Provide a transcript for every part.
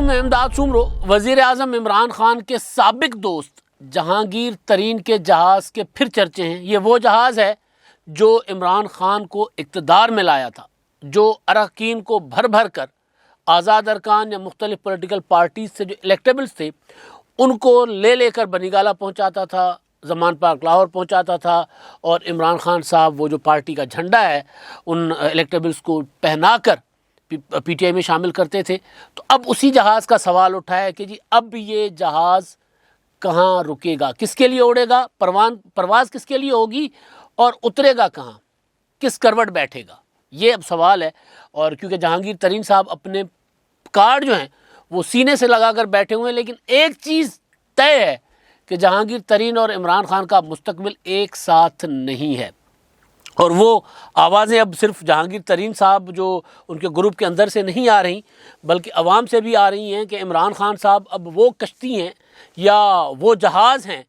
میں امداد سومرو وزیر اعظم عمران خان کے سابق دوست جہانگیر ترین کے جہاز کے پھر چرچے ہیں۔ یہ وہ جہاز ہے جو عمران خان کو اقتدار میں لایا تھا، جو اراکین کو بھر بھر کر آزاد ارکان یا مختلف پولیٹیکل پارٹیز سے جو الیکٹیبلز تھے ان کو لے کر بنی گالہ پہنچاتا تھا، زمان پارک لاہور پہنچاتا تھا، اور عمران خان صاحب وہ جو پارٹی کا جھنڈا ہے ان الیکٹیبلز کو پہنا کر پی ٹی آئی میں شامل کرتے تھے۔ تو اب اسی جہاز کا سوال اٹھا ہے کہ جی اب یہ جہاز کہاں رکے گا، کس کے لیے اڑے گا، پرواز کس کے لیے ہوگی، اور اترے گا کہاں، کس کروٹ بیٹھے گا، یہ اب سوال ہے۔ اور کیونکہ جہانگیر ترین صاحب اپنے کارڈ جو ہیں وہ سینے سے لگا کر بیٹھے ہوئے ہیں، لیکن ایک چیز طے ہے کہ جہانگیر ترین اور عمران خان کا مستقبل ایک ساتھ نہیں ہے، اور وہ آوازیں اب صرف جہانگیر ترین صاحب جو ان کے گروپ کے اندر سے نہیں آ رہی بلکہ عوام سے بھی آ رہی ہیں کہ عمران خان صاحب اب وہ کشتی ہیں یا وہ جہاز ہیں،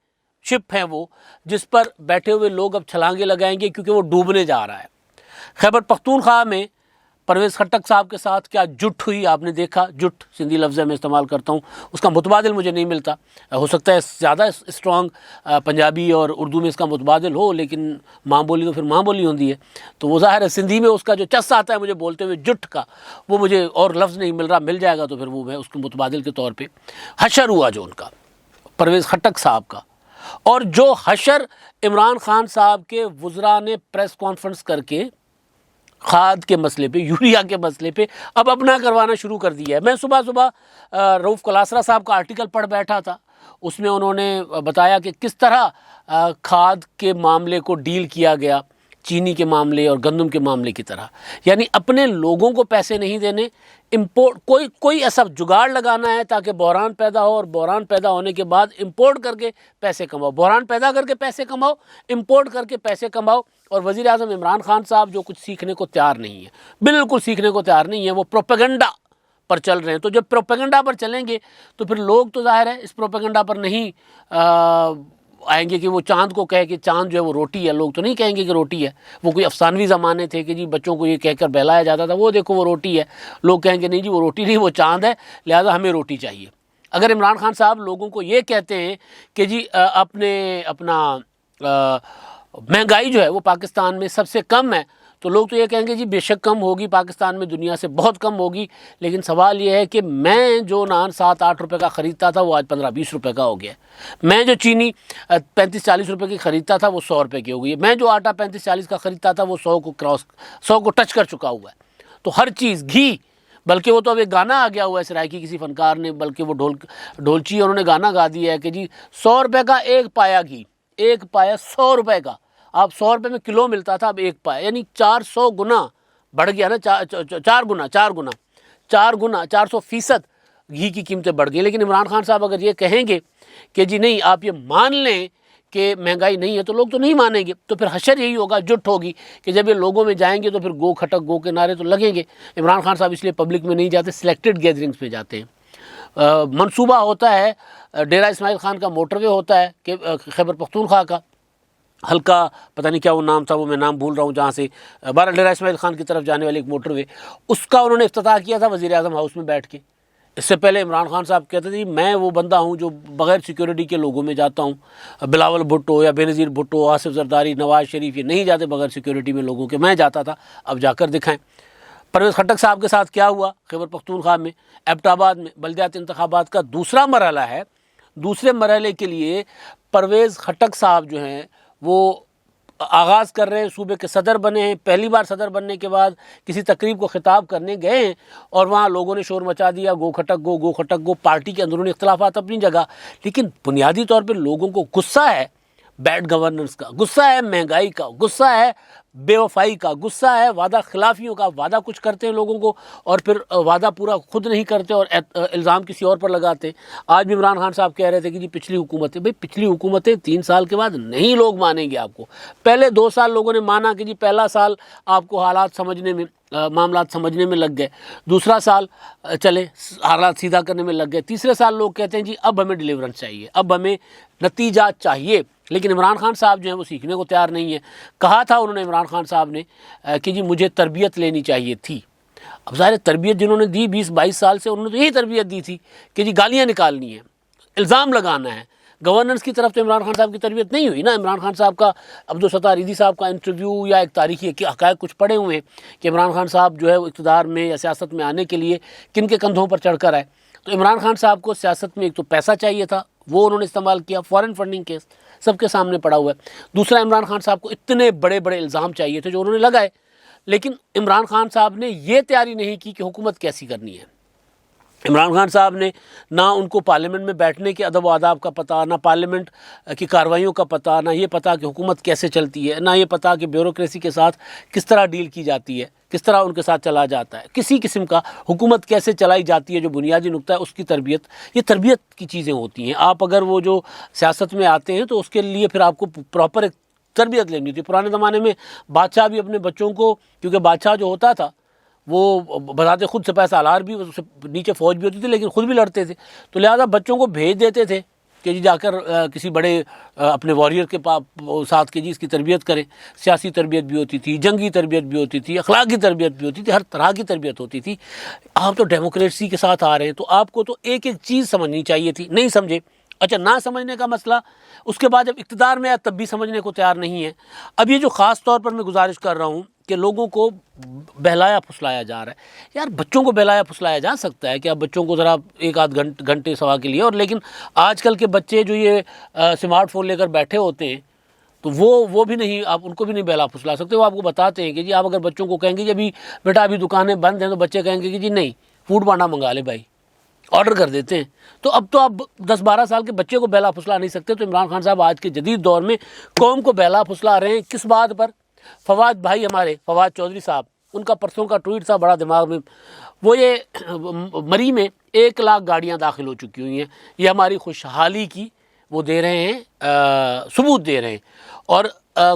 شپ ہیں وہ، جس پر بیٹھے ہوئے لوگ اب چھلانگیں لگائیں گے کیونکہ وہ ڈوبنے جا رہا ہے۔ خیبر پختونخوا میں پرویز خٹک صاحب کے ساتھ کیا جٹ ہوئی، آپ نے دیکھا، جٹ سندھی لفظ ہے میں استعمال کرتا ہوں، اس کا متبادل مجھے نہیں ملتا، ہو سکتا ہے زیادہ اسٹرانگ پنجابی اور اردو میں اس کا متبادل ہو، لیکن ماں بولی تو پھر ماں بولی ہوتی ہے، تو وہ ظاہر ہے سندھی میں اس کا جو چس آتا ہے مجھے بولتے ہوئے جٹ کا، وہ مجھے اور لفظ نہیں مل رہا، مل جائے گا تو پھر وہ میں اس کے متبادل کے طور پہ حشر ہوا جو ان کا پرویز خٹک صاحب کا۔ اور جو حشر عمران خان صاحب کے وزراء نے پریس کانفرنس کر کے کھاد کے مسئلے پہ، یوریا کے مسئلے پہ اب اپنا کروانا شروع کر دیا ہے۔ میں صبح رؤف کلاسرا صاحب کا آرٹیکل پڑھ بیٹھا تھا، اس میں انہوں نے بتایا کہ کس طرح کھاد کے معاملے کو ڈیل کیا گیا چینی کے معاملے اور گندم کے معاملے کی طرح، یعنی اپنے لوگوں کو پیسے نہیں دینے، امپورٹ کوئی ایسا جگاڑ لگانا ہے تاکہ بحران پیدا ہو، اور بحران پیدا ہونے کے بعد امپورٹ کر کے پیسے کماؤ، بحران پیدا کر کے پیسے کماؤ، امپورٹ کر کے پیسے کماؤ۔ اور وزیر اعظم عمران خان صاحب جو کچھ سیکھنے کو تیار نہیں ہے، بالکل سیکھنے کو تیار نہیں ہے، وہ پروپیگنڈا پر چل رہے ہیں۔ تو جب پروپیگنڈا پر چلیں گے تو پھر لوگ تو ظاہر ہے اس پروپیگنڈا پر نہیں آئیں گے کہ وہ چاند کو کہے کہ چاند جو ہے وہ روٹی ہے، لوگ تو نہیں کہیں گے کہ روٹی ہے۔ وہ کوئی افسانوی زمانے تھے کہ جی بچوں کو یہ کہہ کر بہلایا جاتا تھا وہ دیکھو وہ روٹی ہے، لوگ کہیں گے نہیں جی وہ روٹی نہیں، وہ چاند ہے، لہٰذا ہمیں روٹی چاہیے۔ اگر عمران خان صاحب لوگوں کو یہ کہتے ہیں کہ جی اپنا مہنگائی جو ہے وہ پاکستان میں سب سے کم ہے، تو لوگ تو یہ کہیں گے جی بے شک کم ہوگی، پاکستان میں دنیا سے بہت کم ہوگی، لیکن سوال یہ ہے کہ میں جو نان 7-8 روپے کا خریدتا تھا وہ آج 15-20 روپے کا ہو گیا ہے، میں جو چینی 35-40 روپے کی خریدتا تھا وہ 100 روپے کی ہو گئی ہے، میں جو آٹا 35-40 کا خریدتا تھا وہ 100 کو ٹچ کر چکا ہوا ہے۔ تو ہر چیز، گھی، بلکہ وہ تو اب ایک گانا آ گیا ہوا ہے سرائکی کسی فنکار نے، بلکہ وہ ڈھولچی انہوں نے گانا گا دیا ہے کہ جی 100 روپے کا ایک پایا گھی، ایک پایا 100 روپے کا، آپ 100 روپے میں کلو ملتا تھا، اب ایک پایا، یعنی 400 گنا بڑھ گیا نا، 400% گھی کی قیمتیں بڑھ گئی۔ لیکن عمران خان صاحب اگر یہ کہیں گے کہ جی نہیں آپ یہ مان لیں کہ مہنگائی نہیں ہے، تو لوگ تو نہیں مانیں گے، تو پھر حشر یہی ہوگا، جٹ ہوگی کہ جب یہ لوگوں میں جائیں گے تو پھر گو کھٹک گو کے نعرے تو لگیں گے۔ عمران خان صاحب اس لیے پبلک میں نہیں جاتے، سلیکٹڈ گیدرنگز میں جاتے ہیں۔ منصوبہ ہوتا ہے، ڈیرہ اسماعیل خان کا موٹر وے ہوتا ہے کہ خیبر پختونخوا کا ہلکا، پتہ نہیں کیا وہ نام تھا، وہ میں نام بھول رہا ہوں، جہاں سے بارہ ڈیرہ اسماعیل خان کی طرف جانے والی ایک موٹر وے، اس کا انہوں نے افتتاح کیا تھا وزیر اعظم ہاؤس میں بیٹھ کے۔ اس سے پہلے عمران خان صاحب کہتے تھے میں وہ بندہ ہوں جو بغیر سیکیورٹی کے لوگوں میں جاتا ہوں، بلاول بھٹو یا بے نظیر بھٹو، آصف زرداری، نواز شریف یہ نہیں جاتے بغیر سیکیورٹی میں لوگوں کے، میں جاتا تھا، اب جا کر دکھائیں۔ پرویز خٹک صاحب کے ساتھ کیا ہوا خیبر پختونخوا میں، ایبٹ آباد میں بلدیاتی انتخابات کا دوسرا مرحلہ ہے، دوسرے مرحلے کے لیے پرویز خٹک صاحب جو ہیں وہ آغاز کر رہے ہیں، صوبے کے صدر بنے ہیں، پہلی بار صدر بننے کے بعد کسی تقریب کو خطاب کرنے گئے ہیں اور وہاں لوگوں نے شور مچا دیا، گو کھٹک گو، گو کھٹک گو۔ پارٹی کے اندرونی اختلافات اپنی جگہ، لیکن بنیادی طور پہ لوگوں کو غصہ ہے بیڈ گورننس کا، غصہ ہے مہنگائی کا، غصہ ہے بے وفائی کا، غصہ ہے وعدہ خلافیوں کا۔ وعدہ کچھ کرتے ہیں لوگوں کو اور پھر وعدہ پورا خود نہیں کرتے اور الزام کسی اور پر لگاتے ہیں۔ آج بھی عمران خان صاحب کہہ رہے تھے کہ جی پچھلی حکومتیں، بھئی پچھلی حکومتیں 3 سال کے بعد نہیں لوگ مانیں گے آپ کو۔ پہلے 2 سال لوگوں نے مانا کہ جی پہلا سال آپ کو حالات سمجھنے میں، معاملات سمجھنے میں لگ گئے، دوسرا سال چلے حالات سیدھا کرنے میں لگ گئے، تیسرے سال لوگ کہتے ہیں جی اب ہمیں ڈیلیورنس چاہیے، اب ہمیں نتیجہ چاہیے۔ لیکن عمران خان صاحب جو ہیں وہ سیکھنے کو تیار نہیں ہیں۔ کہا تھا انہوں نے، عمران خان صاحب نے کہ جی مجھے تربیت لینی چاہیے تھی، اب ظاہر تربیت جنہوں نے دی 20-22 سال سے، انہوں نے تو یہی تربیت دی تھی کہ جی گالیاں نکالنی ہیں، الزام لگانا ہے۔ گورننس کی طرف تو عمران خان صاحب کی تربیت نہیں ہوئی نا۔ عمران خان صاحب کا عبدالستار ایدھی صاحب کا انٹرویو یا ایک تاریخی حقائق کچھ پڑے ہوئے ہیں کہ عمران خان صاحب جو ہے وہ اقتدار میں یا سیاست میں آنے کے لیے کن کے کندھوں پر چڑھ کر آئے۔ تو عمران خان صاحب کو سیاست میں ایک تو پیسہ چاہیے تھا، وہ انہوں نے استعمال کیا، فارن فنڈنگ کیس سب کے سامنے پڑا ہوا ہے۔ دوسرا، عمران خان صاحب کو اتنے بڑے بڑے الزام چاہیے تھے جو انہوں نے لگائے، لیکن عمران خان صاحب نے یہ تیاری نہیں کی کہ حکومت کیسی کرنی ہے۔ عمران خان صاحب نے نہ ان کو پارلیمنٹ میں بیٹھنے کے ادب و آداب کا پتہ، نہ پارلیمنٹ کی کارروائیوں کا پتہ، نہ یہ پتہ کہ حکومت کیسے چلتی ہے، نہ یہ پتہ کہ بیوروکریسی کے ساتھ کس طرح ڈیل کی جاتی ہے، کس طرح ان کے ساتھ چلا جاتا ہے، کسی قسم کا حکومت کیسے چلائی جاتی ہے جو بنیادی نقطہ ہے اس کی تربیت، یہ تربیت کی چیزیں ہوتی ہیں۔ آپ اگر وہ جو سیاست میں آتے ہیں تو اس کے لیے پھر آپ کو پراپر ایک تربیت لینی ہوتی ہے۔ پرانے زمانے میں بادشاہ بھی اپنے بچوں کو، کیونکہ بادشاہ جو ہوتا تھا وہ بذات خود سپہ سالار بھی، اس سے نیچے فوج بھی ہوتی تھی لیکن خود بھی لڑتے تھے، تو لہذا بچوں کو بھیج دیتے تھے کہ جی جا کر کسی بڑے اپنے واریر کے ساتھ کہ جی اس کی تربیت کریں۔ سیاسی تربیت بھی ہوتی تھی، جنگی تربیت بھی ہوتی تھی، اخلاقی تربیت بھی ہوتی تھی، ہر طرح کی تربیت ہوتی تھی۔ آپ تو ڈیموکریسی کے ساتھ آ رہے ہیں تو آپ کو تو ایک ایک چیز سمجھنی چاہیے تھی، نہیں سمجھے۔ اچھا، نہ سمجھنے کا مسئلہ، اس کے بعد جب اقتدار میں آیا تب بھی سمجھنے کو تیار نہیں ہے۔ اب یہ جو خاص طور پر میں گزارش کر رہا ہوں کہ لوگوں کو بہلایا پھسلایا جا رہا ہے، یار بچوں کو بہلایا پھسلایا جا سکتا ہے کہ اب بچوں کو ذرا ایک آدھ گھنٹے سوا کے لیے، اور لیکن آج کل کے بچے جو یہ اسمارٹ فون لے کر بیٹھے ہوتے ہیں تو وہ بھی نہیں، آپ ان کو بھی نہیں بہلا پھسلا سکتے۔ وہ آپ کو بتاتے ہیں کہ جی آپ اگر بچوں کو کہیں گے کہ ابھی بیٹا ابھی دکانیں بند ہیں، تو بچے کہیں گے کہ جی نہیں، فوڈ پانڈا منگا لے بھائی، آرڈر کر دیتے ہیں۔ تو اب تو آپ 10-12 سال کے بچے کو بہلا پھسلا نہیں سکتے۔ تو عمران خان صاحب آج کے جدید دور میں قوم کو بہلا پھسلا رہے ہیں، کس بات پر؟ فواد بھائی ہمارے، فواد چودھری صاحب، ان کا پرسوں کا ٹویٹ تھا بڑا دماغ میں، وہ یہ مری میں 1 لاکھ گاڑیاں داخل ہو چکی ہوئی ہیں، یہ ہماری خوشحالی کی وہ دے رہے ہیں، ثبوت دے رہے ہیں، اور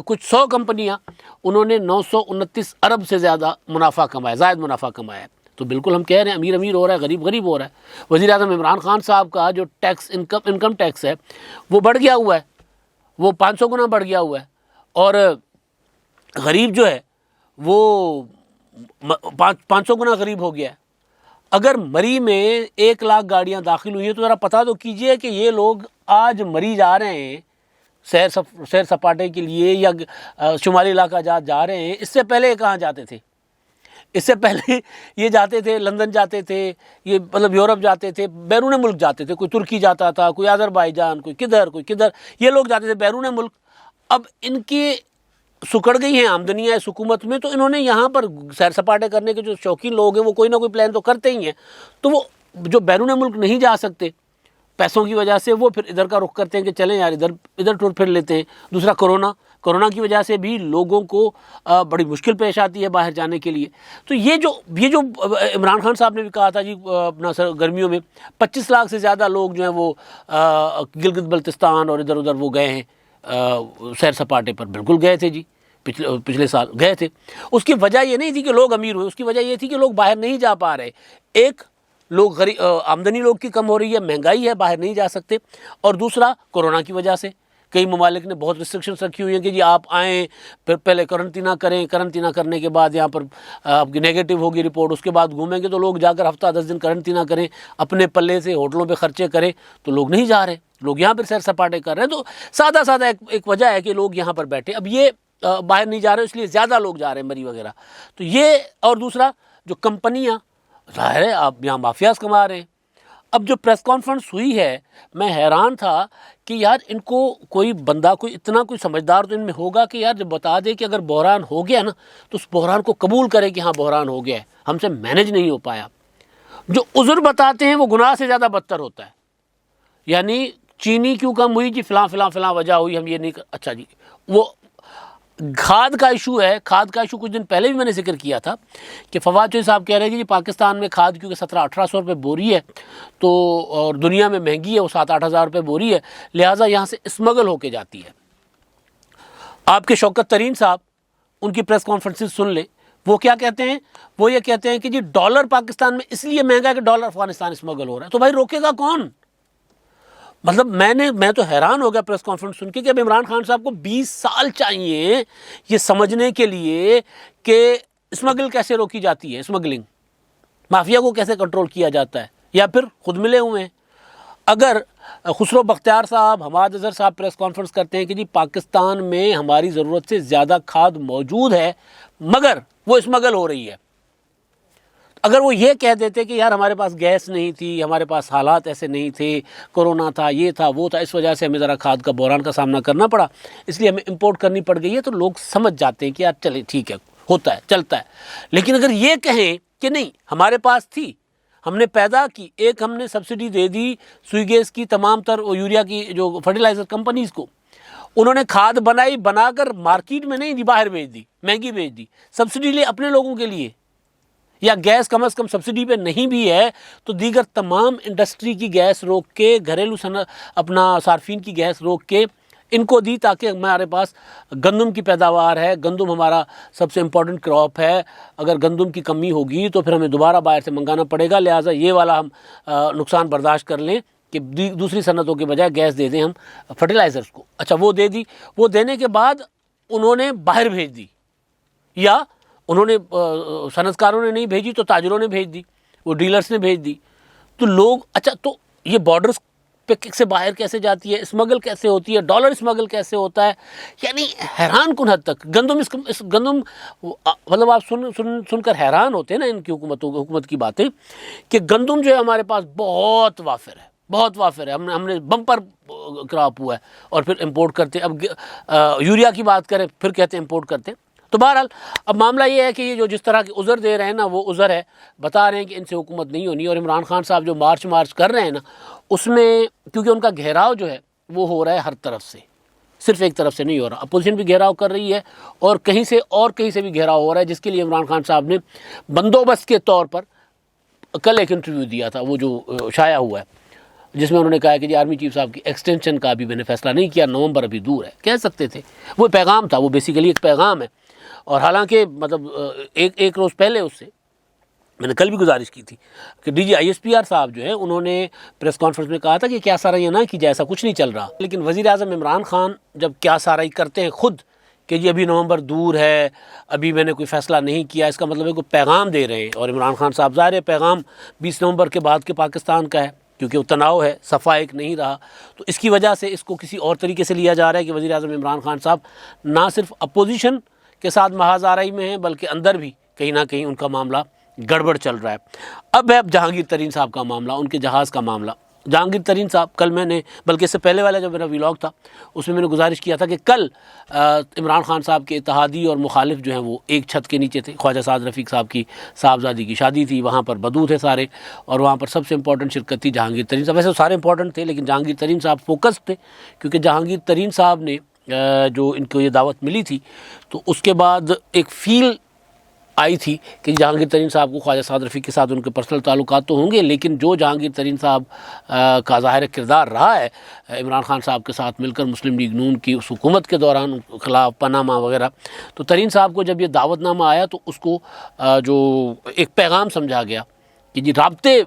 کچھ 100 کمپنیاں، انہوں نے 929 ارب سے زیادہ منافع کمایا، زائد منافع کمایا ہے۔ تو بالکل ہم کہہ رہے ہیں امیر امیر ہو رہا ہے، غریب غریب ہو رہا ہے۔ وزیر اعظم عمران خان صاحب کا جو ٹیکس انکم ٹیکس ہے وہ بڑھ گیا ہوا ہے، وہ 500 گنا بڑھ گیا ہوا ہے، اور غریب جو ہے وہ 500 گنا غریب ہو گیا ہے۔ اگر مری میں 1 لاکھ گاڑیاں داخل ہوئی ہیں تو ذرا پتہ تو کیجئے کہ یہ لوگ آج مری جا رہے ہیں سیر سپاٹے کے لیے یا شمالی علاقہ جات جا رہے ہیں، اس سے پہلے کہاں جاتے تھے؟ اس سے پہلے یہ جاتے تھے، لندن جاتے تھے، یہ مطلب یورپ جاتے تھے، بیرون ملک جاتے تھے، کوئی ترکی جاتا تھا، کوئی آذربائیجان، کوئی کدھر، یہ لوگ جاتے تھے بیرون ملک۔ اب ان کی سکڑ گئی ہیں آمدنیاں اس حکومت میں، تو انہوں نے یہاں پر سیر سپاٹے کرنے کے جو شوقین لوگ ہیں وہ کوئی نہ کوئی پلان تو کرتے ہی ہیں، تو وہ جو بیرون ملک نہیں جا سکتے پیسوں کی وجہ سے، وہ پھر ادھر کا رخ کرتے ہیں کہ چلیں یار ادھر ٹور پھر لیتے ہیں۔ دوسرا کورونا کی وجہ سے بھی لوگوں کو بڑی مشکل پیش آتی ہے باہر جانے کے لیے۔ تو یہ جو عمران خان صاحب نے بھی کہا تھا جی اپنا گرمیوں میں 25 لاکھ سے زیادہ لوگ جو ہیں وہ گلگت بلتستان اور ادھر ادھر وہ گئے ہیں سیر سپاٹے پر، بالکل گئے تھے جی، پچھلے سال گئے تھے۔ اس کی وجہ یہ نہیں تھی کہ لوگ امیر ہوئے، اس کی وجہ یہ تھی کہ لوگ باہر نہیں جا پا رہے۔ ایک، لوگ آمدنی لوگ کی کم ہو رہی ہے، مہنگائی ہے، باہر نہیں جا سکتے، اور دوسرا کورونا کی وجہ سے کئی ممالک نے بہت ریسٹرکشنز رکھی ہوئی ہیں کہ جی آپ آئیں، پھر پہلے قرنطینہ کریں، قرنطینہ کرنے کے بعد یہاں پر آپ کی نیگیٹو ہوگی رپورٹ، اس کے بعد گھومیں گے، تو لوگ جا کر ہفتہ 10 دن قرنطینہ کریں، اپنے پلے سے ہوٹلوں پہ خرچے کریں، تو لوگ نہیں جا رہے، لوگ یہاں پر سیر سپاٹے کر رہے ہیں۔ تو سادہ ایک وجہ ہے کہ لوگ یہاں پر بیٹھے، اب یہ باہر نہیں جا رہے، اس لیے زیادہ لوگ جا رہے ہیں مری وغیرہ۔ تو یہ، اور دوسرا جو کمپنیاں، ظاہر ہے آپ یہاں مافیاز کما رہے ہیں۔ اب جو پریس کانفرنس ہوئی ہے، میں حیران تھا کہ یار ان کو کوئی بندہ، کوئی اتنا کوئی سمجھدار تو ان میں ہوگا کہ یار جب بتا دے کہ اگر بحران ہو گیا نا تو اس بحران کو قبول کرے کہ ہاں بحران ہو گیا ہے، ہم سے مینج نہیں ہو پایا۔ جو عذر بتاتے ہیں وہ گناہ سے زیادہ بدتر ہوتا ہے، یعنی چینی کیوں کم ہوئی جی، فلاں وجہ ہوئی، ہم یہ نہیں اچھا جی، وہ کھاد کا ایشو ہے۔ کھاد کا ایشو کچھ دن پہلے بھی میں نے ذکر کیا تھا کہ فواد چودھری صاحب کہہ رہے ہیں کہ جی پاکستان میں کھاد کیونکہ 1700-1800 روپے بوری ہے، تو اور دنیا میں مہنگی ہے، وہ 7-8 ہزار روپے بوری ہے، لہٰذا یہاں سے اسمگل ہو کے جاتی ہے۔ آپ کے شوکت ترین صاحب، ان کی پریس کانفرنسز سن لیں، وہ کیا کہتے ہیں؟ وہ یہ کہتے ہیں کہ جی ڈالر پاکستان میں اس لیے مہنگا ہے کہ ڈالر افغانستان اسمگل ہو رہا ہے۔ تو بھائی روکے گا کون؟ مطلب میں تو حیران ہو گیا پریس کانفرنس سن کے کہ اب عمران خان صاحب کو 20 سال چاہیے یہ سمجھنے کے لیے کہ اسمگل کیسے روکی جاتی ہے، اسمگلنگ مافیا کو کیسے کنٹرول کیا جاتا ہے، یا پھر خود ملے ہوئے ہیں۔ اگر خسرو بختیار صاحب، حماد اظہر صاحب پریس کانفرنس کرتے ہیں کہ جی پاکستان میں ہماری ضرورت سے زیادہ کھاد موجود ہے مگر وہ اسمگل ہو رہی ہے، اگر وہ یہ کہہ دیتے کہ یار ہمارے پاس گیس نہیں تھی، ہمارے پاس حالات ایسے نہیں تھے، کورونا تھا، یہ تھا، وہ تھا، اس وجہ سے ہمیں ذرا کھاد کا بحران کا سامنا کرنا پڑا، اس لیے ہمیں امپورٹ کرنی پڑ گئی ہے، تو لوگ سمجھ جاتے ہیں کہ یار چلے ٹھیک ہے، ہوتا ہے، چلتا ہے۔ لیکن اگر یہ کہیں کہ نہیں ہمارے پاس تھی، ہم نے پیدا کی، ایک ہم نے سبسڈی دے دی سوئی گیس کی تمام تر یوریا کی جو فرٹیلائزر کمپنیز کو، انہوں نے کھاد بنائی، بنا کر مارکیٹ میں نہیں دی، باہر بیچ دی، مہنگی بیچ دی، سبسڈی لے اپنے لوگوں کے لیے، یا گیس کم از کم سبسڈی پہ نہیں بھی ہے تو دیگر تمام انڈسٹری کی گیس روک کے، گھریلو اپنا صارفین کی گیس روک کے ان کو دی، تاکہ ہمارے پاس گندم کی پیداوار ہے، گندم ہمارا سب سے امپورٹنٹ کراپ ہے، اگر گندم کی کمی ہوگی تو پھر ہمیں دوبارہ باہر سے منگانا پڑے گا، لہٰذا یہ والا ہم نقصان برداشت کر لیں کہ دوسری صنعتوں کے بجائے گیس دے دیں ہم فرٹیلائزرز کو۔ اچھا وہ دے دی، وہ دینے کے بعد انہوں نے باہر بھیج دی، یا انہوں نے صنعت کاروں نے نہیں بھیجی تو تاجروں نے بھیج دی، وہ ڈیلرز نے بھیج دی، تو لوگ اچھا تو یہ بارڈرز پہ سے باہر کیسے جاتی ہے، اسمگل کیسے ہوتی ہے، ڈالر اسمگل کیسے ہوتا ہے، یعنی حیران کن حد تک گندم گندم مطلب آپ سن کر حیران ہوتے ہیں نا ان کی حکومت کی باتیں، کہ گندم جو ہے ہمارے پاس بہت وافر ہے، بہت وافر ہے، ہم نے بمپر کراپ ہوا ہے، اور پھر امپورٹ کرتے، اب یوریا کی بات کریں پھر کہتے ہیں امپورٹ کرتے۔ تو بہرحال اب معاملہ یہ ہے کہ یہ جو جس طرح کے عذر دے رہے ہیں نا وہ عذر ہے، بتا رہے ہیں کہ ان سے حکومت نہیں ہونی، اور عمران خان صاحب جو مارچ کر رہے ہیں نا اس میں کیونکہ ان کا گھیراؤ جو ہے وہ ہو رہا ہے ہر طرف سے، صرف ایک طرف سے نہیں ہو رہا، اپوزیشن بھی گھیراؤ کر رہی ہے اور کہیں سے بھی گھیراؤ ہو رہا ہے، جس کے لیے عمران خان صاحب نے بندوبست کے طور پر کل ایک انٹرویو دیا تھا وہ جو شائع ہوا ہے، جس میں انہوں نے کہا کہ جی آرمی چیف صاحب کی ایکسٹینشن کا بھی میں نے فیصلہ نہیں کیا، نومبر ابھی دور ہے، کہہ سکتے تھے، وہ پیغام تھا، وہ بیسیکلی ایک پیغام ہے۔ اور حالانکہ مطلب ایک روز پہلے اس سے میں نے کل بھی گزارش کی تھی کہ ڈی جی ISPR صاحب جو ہے انہوں نے پریس کانفرنس میں کہا تھا کہ کیا سارا یہ نہ کی جائے، ایسا کچھ نہیں چل رہا، لیکن وزیر اعظم عمران خان جب کیا سارائی کرتے ہیں خود کہ جی ابھی نومبر دور ہے، ابھی میں نے کوئی فیصلہ نہیں کیا، اس کا مطلب ہے کوئی پیغام دے رہے ہیں، اور عمران خان صاحب ظاہر ہے پیغام 20 نومبر کے بعد کے پاکستان کا ہے، کیونکہ وہ تناؤ ہے، صفا ایک نہیں رہا، تو اس کی وجہ سے اس کو کسی اور طریقے سے لیا جا رہا ہے کہ وزیر اعظم عمران خان صاحب نہ صرف اپوزیشن کے ساتھ محاذ آرائی میں ہیں بلکہ اندر بھی کہیں نہ کہیں ان کا معاملہ گڑبڑ چل رہا ہے۔ اب ہے جہانگیر ترین صاحب کا معاملہ، ان کے جہاز کا معاملہ۔ جہانگیر ترین صاحب کل میں نے بلکہ اس سے پہلے والا جو میرا ویلاگ تھا اس میں نے گزارش کیا تھا کہ کل عمران خان صاحب کے اتحادی اور مخالف جو ہیں وہ ایک چھت کے نیچے تھے، خواجہ سعد رفیق صاحب کی صاحبزادی کی شادی تھی، وہاں پر بدو تھے سارے، اور وہاں پر سب سے امپورٹنٹ شرکت تھی جہانگیر ترین صاحب، ویسے سارے امپورٹنٹ تھے لیکن جہانگیر ترین صاحب فوکس تھے، کیونکہ جہانگیر ترین صاحب نے جو ان کو یہ دعوت ملی تھی تو اس کے بعد ایک فیل آئی تھی کہ جہانگیر ترین صاحب کو خواجہ سعد رفیق کے ساتھ ان کے پرسنل تعلقات تو ہوں گے، لیکن جو جہانگیر ترین صاحب کا ظاہر کردار رہا ہے عمران خان صاحب کے ساتھ مل کر مسلم لیگ نون کی اس حکومت کے دوران خلاف پاناما وغیرہ، تو ترین صاحب کو جب یہ دعوت نامہ آیا تو اس کو جو ایک پیغام سمجھا گیا کہ جی رابطے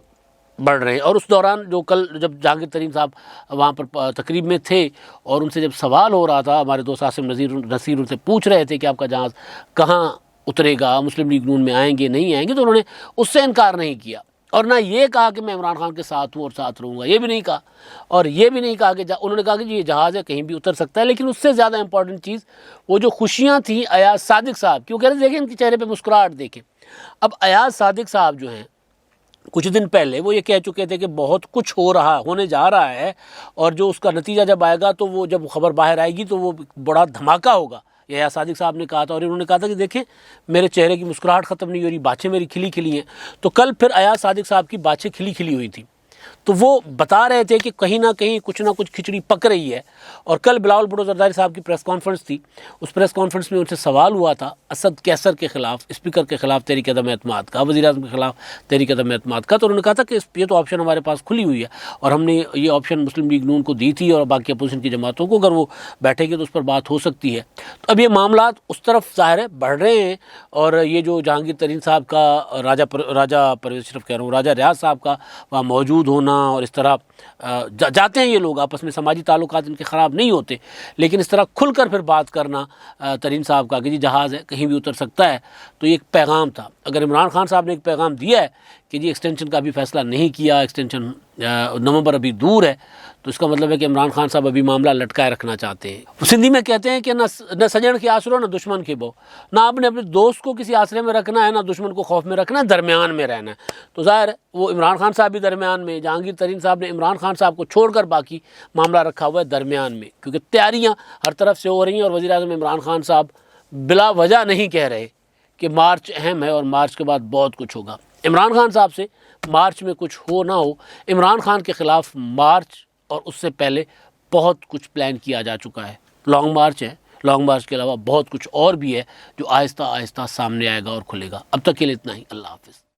بڑھ رہے ہیں، اور اس دوران جو کل جب جہانگیر ترین صاحب وہاں پر تقریب میں تھے اور ان سے جب سوال ہو رہا تھا، ہمارے دوست عاصم نصیر ان سے پوچھ رہے تھے کہ آپ کا جہاز کہاں اترے گا، مسلم لیگ نون میں آئیں گے نہیں آئیں گے، تو انہوں نے اس سے انکار نہیں کیا، اور نہ یہ کہا کہ میں عمران خان کے ساتھ ہوں اور ساتھ رہوں گا، یہ بھی نہیں کہا، اور یہ بھی نہیں کہا کہ انہوں نے کہا کہ یہ جہاز ہے کہیں بھی اتر سکتا ہے، لیکن اس سے زیادہ امپورٹنٹ چیز وہ جو خوشیاں تھیں ایاز صادق صاحب کی، وہ کہہ رہے دیکھیں ان کے چہرے پہ مسکراہٹ دیکھیں۔ اب ایاز صادق صاحب جو ہیں کچھ دن پہلے وہ یہ کہہ چکے تھے کہ بہت کچھ ہونے جا رہا ہے، اور جو اس کا نتیجہ جب آئے گا تو وہ جب خبر باہر آئے گی تو وہ بڑا دھماکہ ہوگا، یہ ایاز صادق صاحب نے کہا تھا، اور انہوں نے کہا تھا کہ دیکھیں میرے چہرے کی مسکراہٹ ختم نہیں ہو رہی، باچھیں میری کھلی کھلی ہیں، تو کل پھر ایاز صادق صاحب کی باچھیں کھلی ہوئی تھیں، تو وہ بتا رہے تھے کہ کہیں نہ کہیں کچھ نہ کچھ کھچڑی پک رہی ہے۔ اور کل بلاول بھٹو زرداری صاحب کی پریس کانفرنس تھی، اس پریس کانفرنس میں ان سے سوال ہوا تھا اسد کیسر کے خلاف، اسپیکر کے خلاف تحریک عدم اعتماد کا، وزیر اعظم کے خلاف تحریک عدم اعتماد کا، تو انہوں نے کہا تھا کہ یہ تو آپشن ہمارے پاس کھلی ہوئی ہے، اور ہم نے یہ آپشن مسلم لیگ نون کو دی تھی اور باقی اپوزیشن کی جماعتوں کو، اگر وہ بیٹھے گی تو اس پر بات ہو سکتی ہے۔ تو اب یہ معاملات اس طرف ظاہر ہے بڑھ رہے ہیں، اور یہ جو جہانگیر ترین صاحب کا راجہ پرویز اشرف کہہ رہا ہوں، راجہ ریاض صاحب کا وہاں موجود دھونا اور اس طرح جاتے ہیں یہ لوگ آپس میں، سماجی تعلقات ان کے خراب نہیں ہوتے، لیکن اس طرح کھل کر پھر بات کرنا ترین صاحب کا کہ جی جہاز ہے کہیں بھی اتر سکتا ہے، تو یہ ایک پیغام تھا۔ اگر عمران خان صاحب نے ایک پیغام دیا ہے کہ جی ایکسٹینشن کا بھی فیصلہ نہیں کیا، ایکسٹینشن نومبر ابھی دور ہے، تو اس کا مطلب ہے کہ عمران خان صاحب ابھی معاملہ لٹکائے رکھنا چاہتے ہیں۔ سندھی میں کہتے ہیں کہ نہ سجن کے آسرو نہ دشمن کے بو، نہ آپ نے اپنے دوست کو کسی آسرے میں رکھنا ہے نہ دشمن کو خوف میں رکھنا ہے، درمیان میں رہنا ہے۔ تو ظاہر ہے وہ عمران خان صاحب بھی درمیان میں، جہانگیر ترین صاحب نے عمران خان صاحب کو چھوڑ کر باقی معاملہ رکھا ہوا ہے درمیان میں، کیونکہ تیاریاں ہر طرف سے ہو رہی ہیں اور وزیر اعظم عمران خان صاحب بلا وجہ نہیں کہہ رہے کہ مارچ اہم ہے اور مارچ کے بعد بہت کچھ ہوگا۔ عمران خان صاحب سے مارچ میں کچھ ہو نہ ہو، عمران خان کے خلاف مارچ اور اس سے پہلے بہت کچھ پلان کیا جا چکا ہے۔ لانگ مارچ ہے، لانگ مارچ کے علاوہ بہت کچھ اور بھی ہے جو آہستہ آہستہ سامنے آئے گا اور کھلے گا۔ اب تک کے لیے اتنا ہی، اللہ حافظ۔